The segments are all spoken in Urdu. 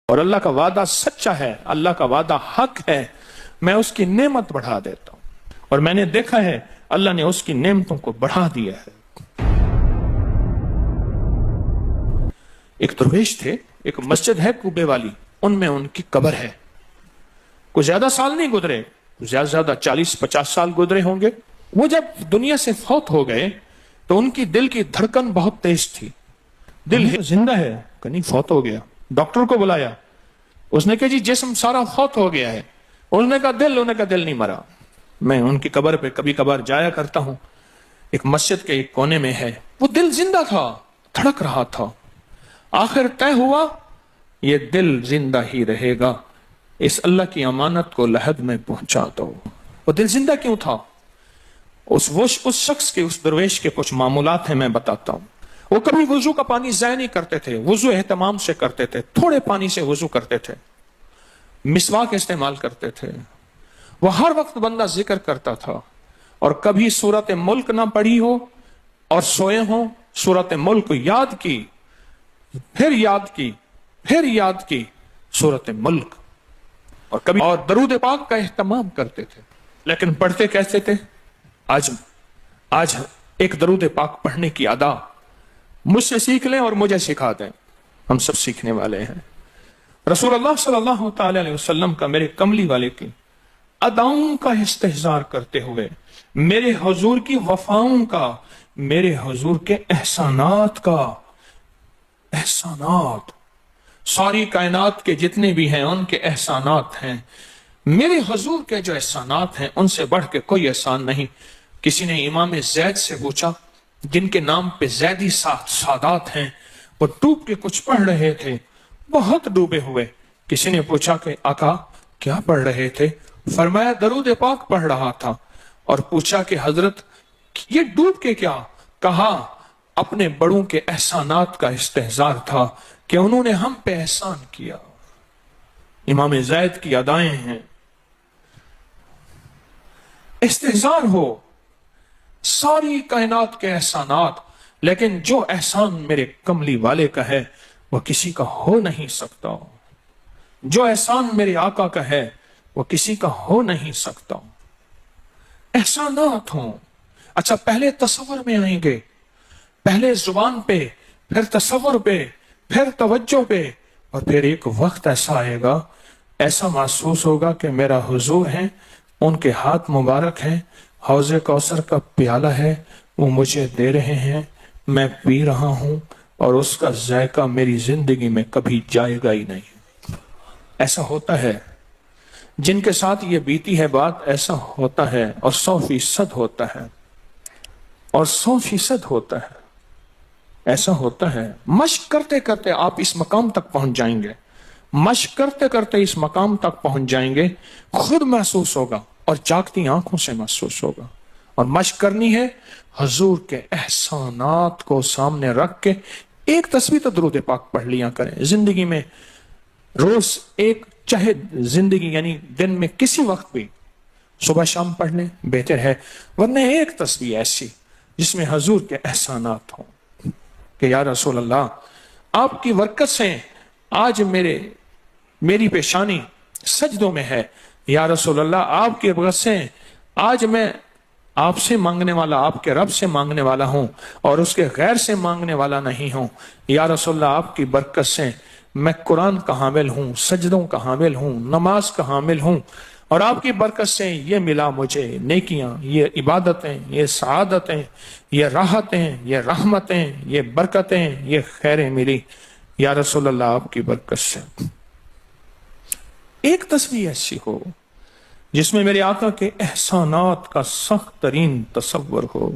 اور اللہ کا وعدہ سچا ہے، اللہ کا وعدہ حق ہے، میں اس کی نعمت بڑھا دیتا ہوں، اور میں نے دیکھا ہے اللہ نے اس کی نعمتوں کو بڑھا دیا ہے۔ ایک درویش تھے، ایک مسجد ہے کوبے والی، ان میں ان کی قبر ہے۔ کوئی زیادہ سال نہیں گزرے، زیادہ زیادہ 40-50 سال گزرے ہوں گے۔ وہ جب دنیا سے فوت ہو گئے تو ان کی دل کی دھڑکن بہت تیز تھی، دل زندہ ہے کہ نہیں فوت ہو گیا۔ ڈاکٹر کو بلایا، اس نے کہا جی جسم سارا فوت ہو گیا ہے، انہوں نے کہا دل نہیں مرا۔ میں ان کی قبر پہ کبھی کبھار جایا کرتا ہوں، ایک مسجد کے ایک کونے میں ہے، وہ دل زندہ تھا، دھڑک رہا تھا۔ آخر طے ہوا یہ دل زندہ ہی رہے گا، اس اللہ کی امانت کو لحد میں پہنچا دو۔ وہ دل زندہ کیوں تھا؟ اس شخص کے، اس درویش کے کچھ معمولات ہیں، میں بتاتا ہوں۔ وہ کبھی وضو کا پانی ضائع نہیں کرتے تھے، وضو اہتمام سے کرتے تھے، تھوڑے پانی سے وضو کرتے تھے، مسواک استعمال کرتے تھے۔ وہ ہر وقت بندہ ذکر کرتا تھا، اور کبھی سورت ملک نہ پڑھی ہو اور سوئے ہوں، سورت ملک یاد کی، پھر یاد کی، پھر یاد کی سورت ملک، اور کبھی اور درود پاک کا اہتمام کرتے تھے۔ لیکن پڑھتے کیسے تھے؟ آج ایک درود پاک پڑھنے کی ادا مجھ سے سیکھ لیں اور مجھے سکھا دیں، ہم سب سیکھنے والے ہیں۔ رسول اللہ صلی اللہ تعالی علیہ وسلم کا، میرے کملی والے کی اداؤں کا استحضار کرتے ہوئے، میرے حضور کی وفاؤں کا، میرے حضور کے احسانات کا، احسانات ساری کائنات کے جتنے بھی ہیں ان کے احسانات ہیں، میرے حضور کے جو احسانات ہیں ان سے بڑھ کے کوئی احسان نہیں۔ کسی نے امام زید سے پوچھا، جن کے نام پہ زیدی سادات ہیں، وہ ڈوب کے کچھ پڑھ رہے تھے، بہت ڈوبے ہوئے۔ کسی نے پوچھا کہ آقا کیا پڑھ رہے تھے؟ فرمایا درود پاک پڑھ رہا تھا۔ اور پوچھا کہ حضرت یہ ڈوب کے کیا؟ کہا اپنے بڑوں کے احسانات کا استحضار تھا کہ انہوں نے ہم پہ احسان کیا۔ امام زید کی ادائیں ہیں، استحضار ہو ساری کائنات کے احسانات، لیکن جو احسان میرے کملی والے کا ہے وہ کسی کا ہو نہیں سکتا، جو احسان میرے آقا کا ہے وہ کسی کا ہو نہیں سکتا۔ احسانات ہوں، اچھا پہلے تصور میں آئیں گے، پہلے زبان پہ، پھر تصور پہ، پھر توجہ پہ، اور پھر ایک وقت ایسا آئے گا، ایسا محسوس ہوگا کہ میرا حضور ہے، ان کے ہاتھ مبارک ہیں، حوض کوثر کا پیالہ ہے، وہ مجھے دے رہے ہیں، میں پی رہا ہوں، اور اس کا ذائقہ میری زندگی میں کبھی جائے گا ہی نہیں۔ ایسا ہوتا ہے، جن کے ساتھ یہ بیتی ہے بات، ایسا ہوتا ہے، اور 100% ہوتا ہے، اور 100% ہوتا ہے، ایسا ہوتا ہے۔ مشق کرتے کرتے آپ اس مقام تک پہنچ جائیں گے، مشق کرتے کرتے اس مقام تک پہنچ جائیں گے، خود محسوس ہوگا اور جاگتی آنکھوں سے محسوس ہوگا۔ اور مشق کرنی ہے حضور کے احسانات کو سامنے رکھ کے، ایک تصویر تو درود پاک پڑھ لیا کریں زندگی میں، روز ایک، چاہے زندگی یعنی دن میں کسی وقت بھی صبح شام پڑھ لیں بہتر ہے، ورنہ ایک تصویر ایسی جس میں حضور کے احسانات ہوں کہ یا رسول اللہ آپ کی برکت سے آج میری پیشانی سجدوں میں ہے، یا رسول اللہ آپ کی برکت سے آج میں آپ سے مانگنے والا، آپ کے رب سے مانگنے والا ہوں، اور اس کے غیر سے مانگنے والا نہیں ہوں، یا رسول اللہ آپ کی برکت سے میں قرآن کا حامل ہوں، سجدوں کا حامل ہوں، نماز کا حامل ہوں، اور آپ کی برکت سے یہ ملا مجھے نیکیاں، یہ عبادتیں، یہ سعادتیں، یہ راحتیں، یہ رحمتیں، یہ برکتیں، یہ خیریں ملی، یا رسول اللہ آپ کی برکت سے۔ ایک تصویر ایسی ہو جس میں میرے آقا کے احسانات کا سخت ترین تصور ہو،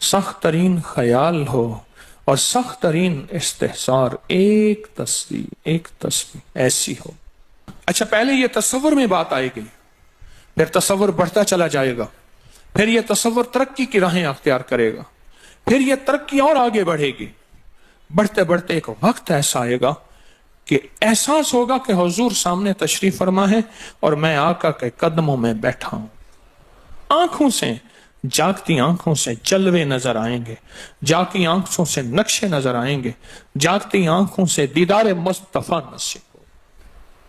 سخت ترین خیال ہو، اور سخت ترین استحضار، ایک تصویر ایسی ہو۔ اچھا پہلے یہ تصور میں بات آئے گی، پھر تصور بڑھتا چلا جائے گا، پھر یہ تصور ترقی کی راہیں اختیار کرے گا، پھر یہ ترقی اور آگے بڑھے گی، بڑھتے بڑھتے ایک وقت ایسا آئے گا کہ احساس ہوگا کہ حضور سامنے تشریف فرما ہے اور میں آقا کے قدموں میں بیٹھا ہوں۔ آنکھوں سے، جاگتی آنکھوں سے جلوے نظر آئیں گے، جاگتی آنکھوں سے نقشے نظر آئیں گے، جاگتی آنکھوں سے دیدار مصطفیٰ نصیب ہو۔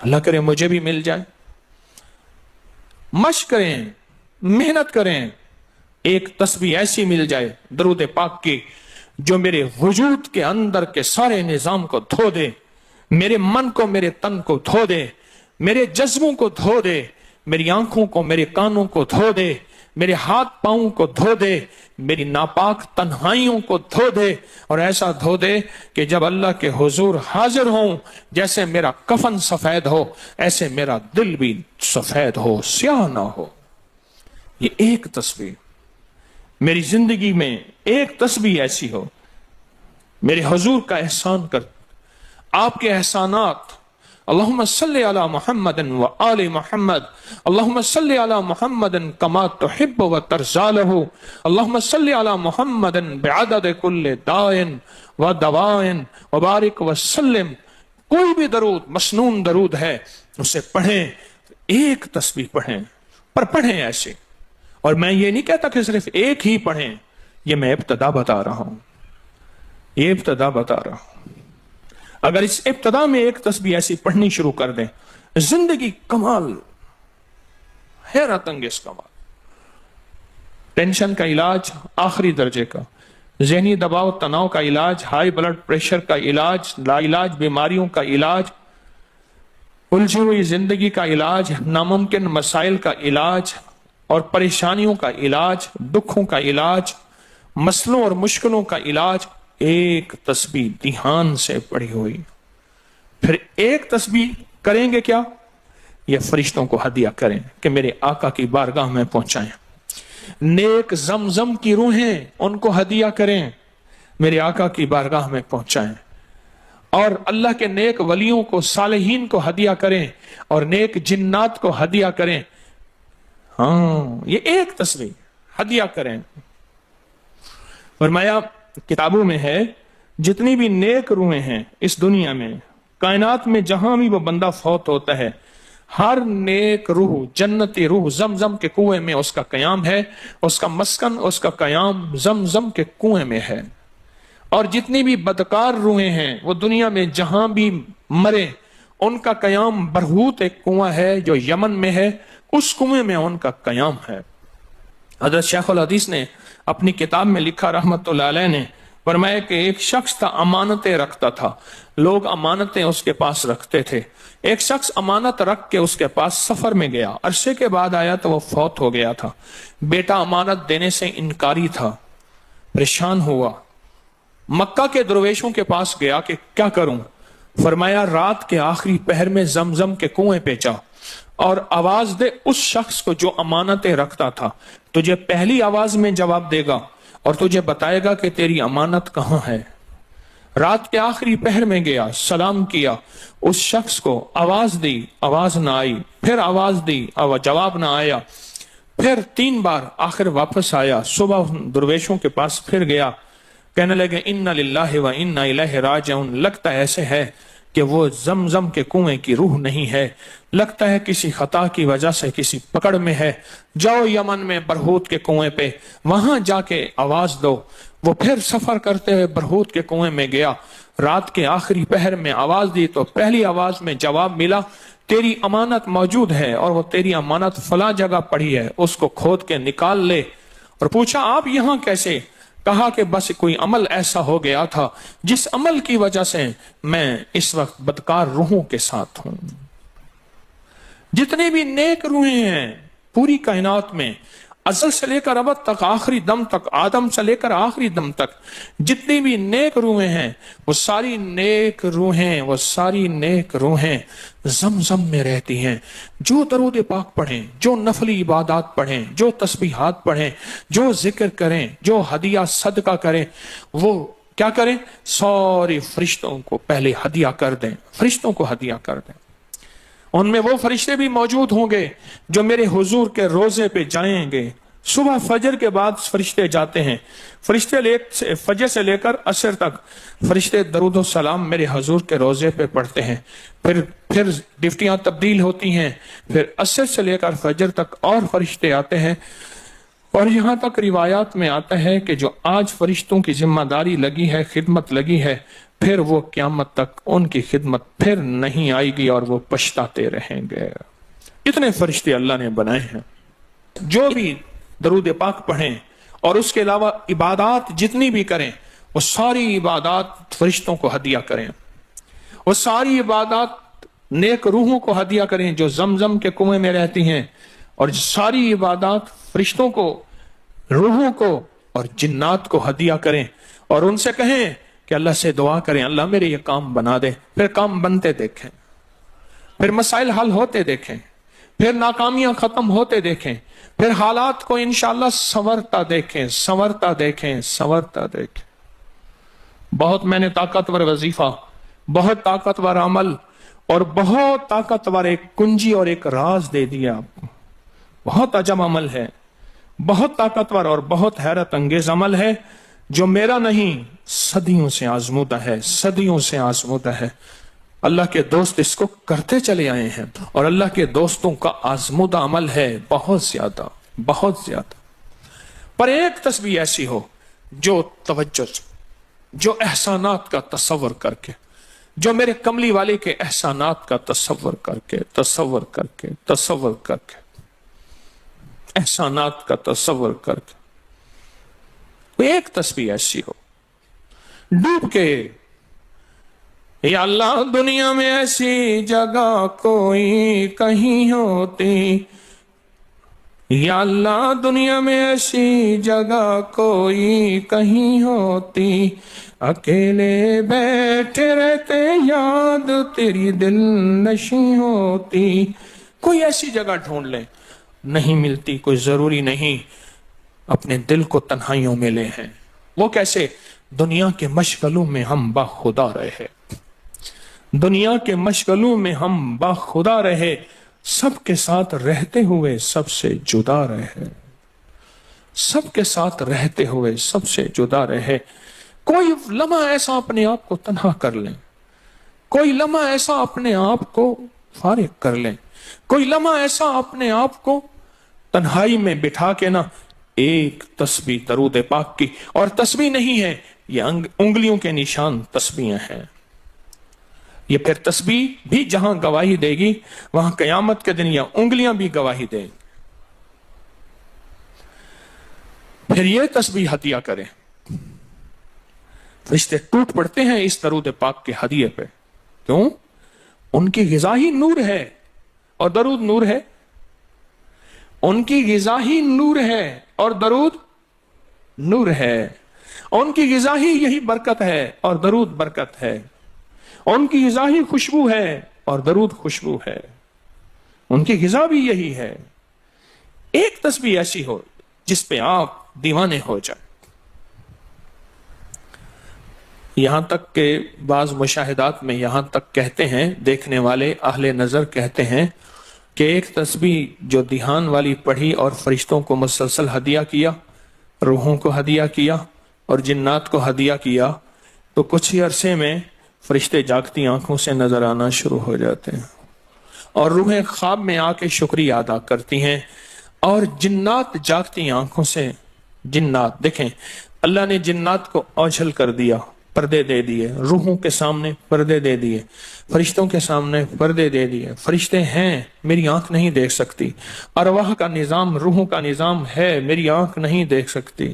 اللہ کرے مجھے بھی مل جائے. مشق کریں، محنت کریں، ایک تسبیح ایسی مل جائے درود پاک کی جو میرے وجود کے اندر کے سارے نظام کو دھو دے، میرے من کو، میرے تن کو دھو دے، میرے جذبوں کو دھو دے، میری آنکھوں کو، میرے کانوں کو دھو دے، میرے ہاتھ پاؤں کو دھو دے، میری ناپاک تنہائیوں کو دھو دے، اور ایسا دھو دے کہ جب اللہ کے حضور حاضر ہوں، جیسے میرا کفن سفید ہو ایسے میرا دل بھی سفید ہو، سیاہ نہ ہو. یہ ایک تسبیح میری زندگی میں، ایک تسبیح ایسی ہو. میرے حضور کا احسان کر، آپ کے احسانات. اللہم صلی علی محمد و آل محمد، اللہم صلی علی محمد کما تحب و ترضی لہ، اللہم صلی علی محمد بعدد کل دائن و دوائن وبارک وسلم. کوئی بھی درود، مسنون درود ہے، اسے پڑھیں، ایک تسبیح پڑھیں، پر پڑھیں ایسے. اور میں یہ نہیں کہتا کہ صرف ایک ہی پڑھیں، یہ میں ابتدا بتا رہا ہوں، یہ ابتدا بتا رہا ہوں. اگر اس ابتدا میں ایک تسبیح ایسی پڑھنی شروع کر دیں، زندگی کمال، حیرت انگیز کمال. ٹینشن کا علاج آخری درجے کا، ذہنی دباؤ تناؤ کا علاج، ہائی بلڈ پریشر کا علاج، لا علاج بیماریوں کا علاج، الجھی ہوئی زندگی کا علاج، ناممکن مسائل کا علاج اور پریشانیوں کا علاج، دکھوں کا علاج، مسئلوں اور مشکلوں کا علاج، ایک تسبیح دھیان سے پڑھی ہوئی. پھر ایک تسبیح کریں گے کیا؟ یہ فرشتوں کو ہدیہ کریں کہ میرے آقا کی بارگاہ میں پہنچائیں. نیک زمزم کی روحیں ان کو ہدیہ کریں، میرے آقا کی بارگاہ میں پہنچائیں. اور اللہ کے نیک ولیوں کو، صالحین کو ہدیہ کریں، اور نیک جنات کو ہدیہ کریں. ہاں، یہ ایک تسبیح ہدیہ کریں. فرمایا کتابوں میں ہے، جتنی بھی نیک روحیں ہیں اس دنیا میں، کائنات میں جہاں بھی وہ بندہ فوت ہوتا ہے، ہر نیک روح، جنتی روح زمزم کے کنویں میں اس کا قیام ہے، اس کا مسکن، اس کا قیام زمزم کے کنویں میں ہے. اور جتنی بھی بدکار روحیں ہیں وہ دنیا میں جہاں بھی مرے، ان کا قیام برہوت ایک کنواں ہے جو یمن میں ہے، اس کنویں میں ان کا قیام ہے. حضرت شیخ الحدیث نے اپنی کتاب میں لکھا رحمت اللہ علیہ نے، فرمایا کہ ایک شخص تھا، امانتیں رکھتا تھا، لوگ امانتیں اس کے پاس رکھتے تھے. ایک شخص امانت رکھ کے اس کے پاس سفر میں گیا، عرصے کے بعد آیا تو وہ فوت ہو گیا تھا. بیٹا امانت دینے سے انکاری تھا، پریشان ہوا، مکہ کے درویشوں کے پاس گیا کہ کیا کروں. فرمایا رات کے آخری پہر میں زمزم کے کنویں پہ جا اور آواز دے اس شخص کو جو امانتیں رکھتا تھا. تجھے پہلی آواز میں جواب دے گا اور تجھے بتائے گا کہ تیری امانت کہاں ہے. رات کے آخری پہر میں گیا، سلام کیا، اس شخص کو آواز دی، آواز نہ آئی، پھر آواز دی، جواب نہ آیا، پھر 3 بار، آخر واپس آیا. صبح درویشوں کے پاس پھر گیا، کہنے لگے انا للہ و انا الیہ راجعون. لگتا ایسے ہے کہ وہ زمزم کے کنویں کی روح نہیں ہے، لگتا ہے کسی خطا کی وجہ سے کسی پکڑ میں ہے. جاؤ یمن میں برہوت کے کنویں پہ، وہاں جا کے آواز دو. وہ پھر سفر کرتے ہوئے برہوت کے کنویں میں گیا، رات کے آخری پہر میں آواز دی تو پہلی آواز میں جواب ملا، تیری امانت موجود ہے اور وہ تیری امانت فلاں جگہ پڑی ہے، اس کو کھود کے نکال لے. اور پوچھا آپ یہاں کیسے؟ کہا کہ بس کوئی عمل ایسا ہو گیا تھا جس عمل کی وجہ سے میں اس وقت بدکار روحوں کے ساتھ ہوں. جتنے بھی نیک روحیں ہیں پوری کائنات میں، ازل سے لے کر ابد تک، آخری دم تک، آدم سے لے کر آخری دم تک، جتنی بھی نیک روحیں ہیں وہ ساری نیک روحیں، وہ ساری نیک روحیں زمزم میں رہتی ہیں. جو درود پاک پڑھیں، جو نفلی عبادات پڑھیں، جو تسبیحات پڑھیں، جو ذکر کریں، جو ہدیہ صدقہ کریں، وہ کیا کریں؟ سارے فرشتوں کو پہلے ہدیہ کر دیں، فرشتوں کو ہدیہ کر دیں. ان میں وہ فرشتے بھی موجود ہوں گے جو میرے حضور کے روزے پہ جائیں گے. صبح فجر کے بعد فرشتے جاتے ہیں، فرشتے فجر سے لے کر عصر تک فرشتے درود و سلام میرے حضور کے روزے پہ پڑھتے ہیں. پھر ڈفٹیاں تبدیل ہوتی ہیں، پھر عصر سے لے کر فجر تک اور فرشتے آتے ہیں، اور یہاں تک روایات میں آتا ہے کہ جو آج فرشتوں کی ذمہ داری لگی ہے، خدمت لگی ہے، پھر وہ قیامت تک ان کی خدمت پھر نہیں آئے گی اور وہ پچھتاتے رہیں گے۔ اتنے فرشتے اللہ نے بنائے ہیں، جو بھی درود پاک پڑھیں اور اس کے علاوہ عبادات جتنی بھی کریں، وہ ساری عبادات فرشتوں کو ہدیہ کریں، وہ ساری عبادات نیک روحوں کو ہدیہ کریں جو زمزم کے کنویں میں رہتی ہیں، اور ساری عبادات فرشتوں کو، روحوں کو اور جنات کو ہدیہ کریں، اور ان سے کہیں کہ اللہ سے دعا کریں اللہ میرے یہ کام بنا دے۔ پھر کام بنتے دیکھیں، پھر مسائل حل ہوتے دیکھیں، پھر ناکامیاں ختم ہوتے دیکھیں، پھر حالات کو انشاءاللہ سنورتا دیکھیں، سنورتا دیکھیں، سنورتا دیکھیں۔ بہت میں نے طاقتور وظیفہ، بہت طاقتور عمل اور بہت طاقتور ایک کنجی اور ایک راز دے دیا آپ کو۔ بہت عجب عمل ہے، بہت طاقتور اور بہت حیرت انگیز عمل ہے، جو میرا نہیں، صدیوں سے آزمودہ ہے، صدیوں سے آزمودہ ہے۔ اللہ کے دوست اس کو کرتے چلے آئے ہیں، اور اللہ کے دوستوں کا آزمودہ عمل ہے بہت زیادہ، بہت زیادہ۔ پر ایک تسبیح ایسی ہو جو توجہ سے، جو احسانات کا تصور کر کے، جو میرے کملی والے کے احسانات کا تصور کر کے، تصور کر کے، تصور کر کے، احسانات کا تصور کر کے، کوئی ایک تسبیح ایسی ہو ڈوب کے، یا اللہ دنیا میں ایسی جگہ کوئی کہیں ہوتی، یا اللہ دنیا میں ایسی جگہ کوئی کہیں ہوتی، اکیلے بیٹھے رہتے یاد تیری دل نشیں ہوتی۔ کوئی ایسی جگہ ڈھونڈ لیں، نہیں ملتی کوئی ضروری نہیں اپنے دل کو تنہائیوں میں لے ہیں۔ وہ کیسے؟ دنیا کے مشغلوں میں ہم باخدا رہے، دنیا کے مشغلوں میں ہم باخدا رہے، سب کے ساتھ رہتے ہوئے سب سے جدا رہے، سب کے ساتھ رہتے ہوئے سب سے جدا رہے۔ کوئی لمحہ ایسا اپنے آپ کو تنہا کر لیں، کوئی لمحہ ایسا اپنے آپ کو فارغ کر لیں، کوئی لمحہ ایسا اپنے آپ کو تنہائی میں بٹھا کے نا ایک تسبیح درود پاک کی، اور تسبیح نہیں ہے یہ انگلیوں کے نشان تسبیحیں ہیں۔ یہ پھر تسبیح بھی جہاں گواہی دے گی وہاں قیامت کے دن یہ انگلیاں بھی گواہی دیں گی۔ پھر یہ تسبیح ہدیہ کریں، فرشتے ٹوٹ پڑتے ہیں اس درود پاک کے ہدیے پہ۔ کیوں؟ ان کی غذا ہی نور ہے، اور درود نور ہے۔ ان کی غذا ہی نور ہے اور درود نور ہے۔ ان کی غذا ہی یہی برکت ہے اور درود برکت ہے۔ ان کی غذا ہی خوشبو ہے اور درود خوشبو ہے۔ ان کی غذا بھی یہی ہے۔ ایک تسبیح ایسی ہو جس پہ آپ دیوانے ہو جائیں۔ یہاں تک کہ بعض مشاہدات میں یہاں تک کہتے ہیں، دیکھنے والے اہل نظر کہتے ہیں کہ ایک تسبیح جو دھیان والی پڑھی اور فرشتوں کو مسلسل ہدیہ کیا، روحوں کو ہدیہ کیا اور جنات کو ہدیہ کیا، تو کچھ ہی عرصے میں فرشتے جاگتی آنکھوں سے نظر آنا شروع ہو جاتے ہیں، اور روحیں خواب میں آ کے شکریہ ادا کرتی ہیں، اور جنات جاگتی آنکھوں سے، جنات دیکھیں اللہ نے جنات کو اوجھل کر دیا، پردے دے دیے، روحوں کے سامنے پردے دے دیے، فرشتوں کے سامنے پردے دے دیے۔ فرشتے ہیں، میری آنکھ نہیں دیکھ سکتی، ارواح کا نظام، روحوں کا نظام ہے، میری آنکھ نہیں دیکھ سکتی،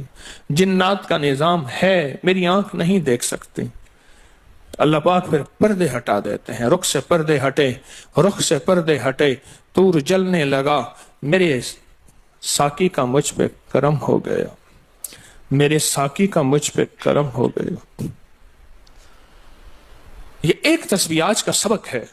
جنات کا نظام ہے، میری آنکھ نہیں دیکھ سکتی۔ اللہ پاک پھر پردے ہٹا دیتے ہیں، رخ سے پردے ہٹے، رخ سے پردے ہٹے، طور جلنے لگا، میرے ساقی کا مجھ پہ کرم ہو گیا، میرے ساقی کا مجھ پہ کرم ہو گیا۔ یہ ایک تسبیح آج کا سبق ہے۔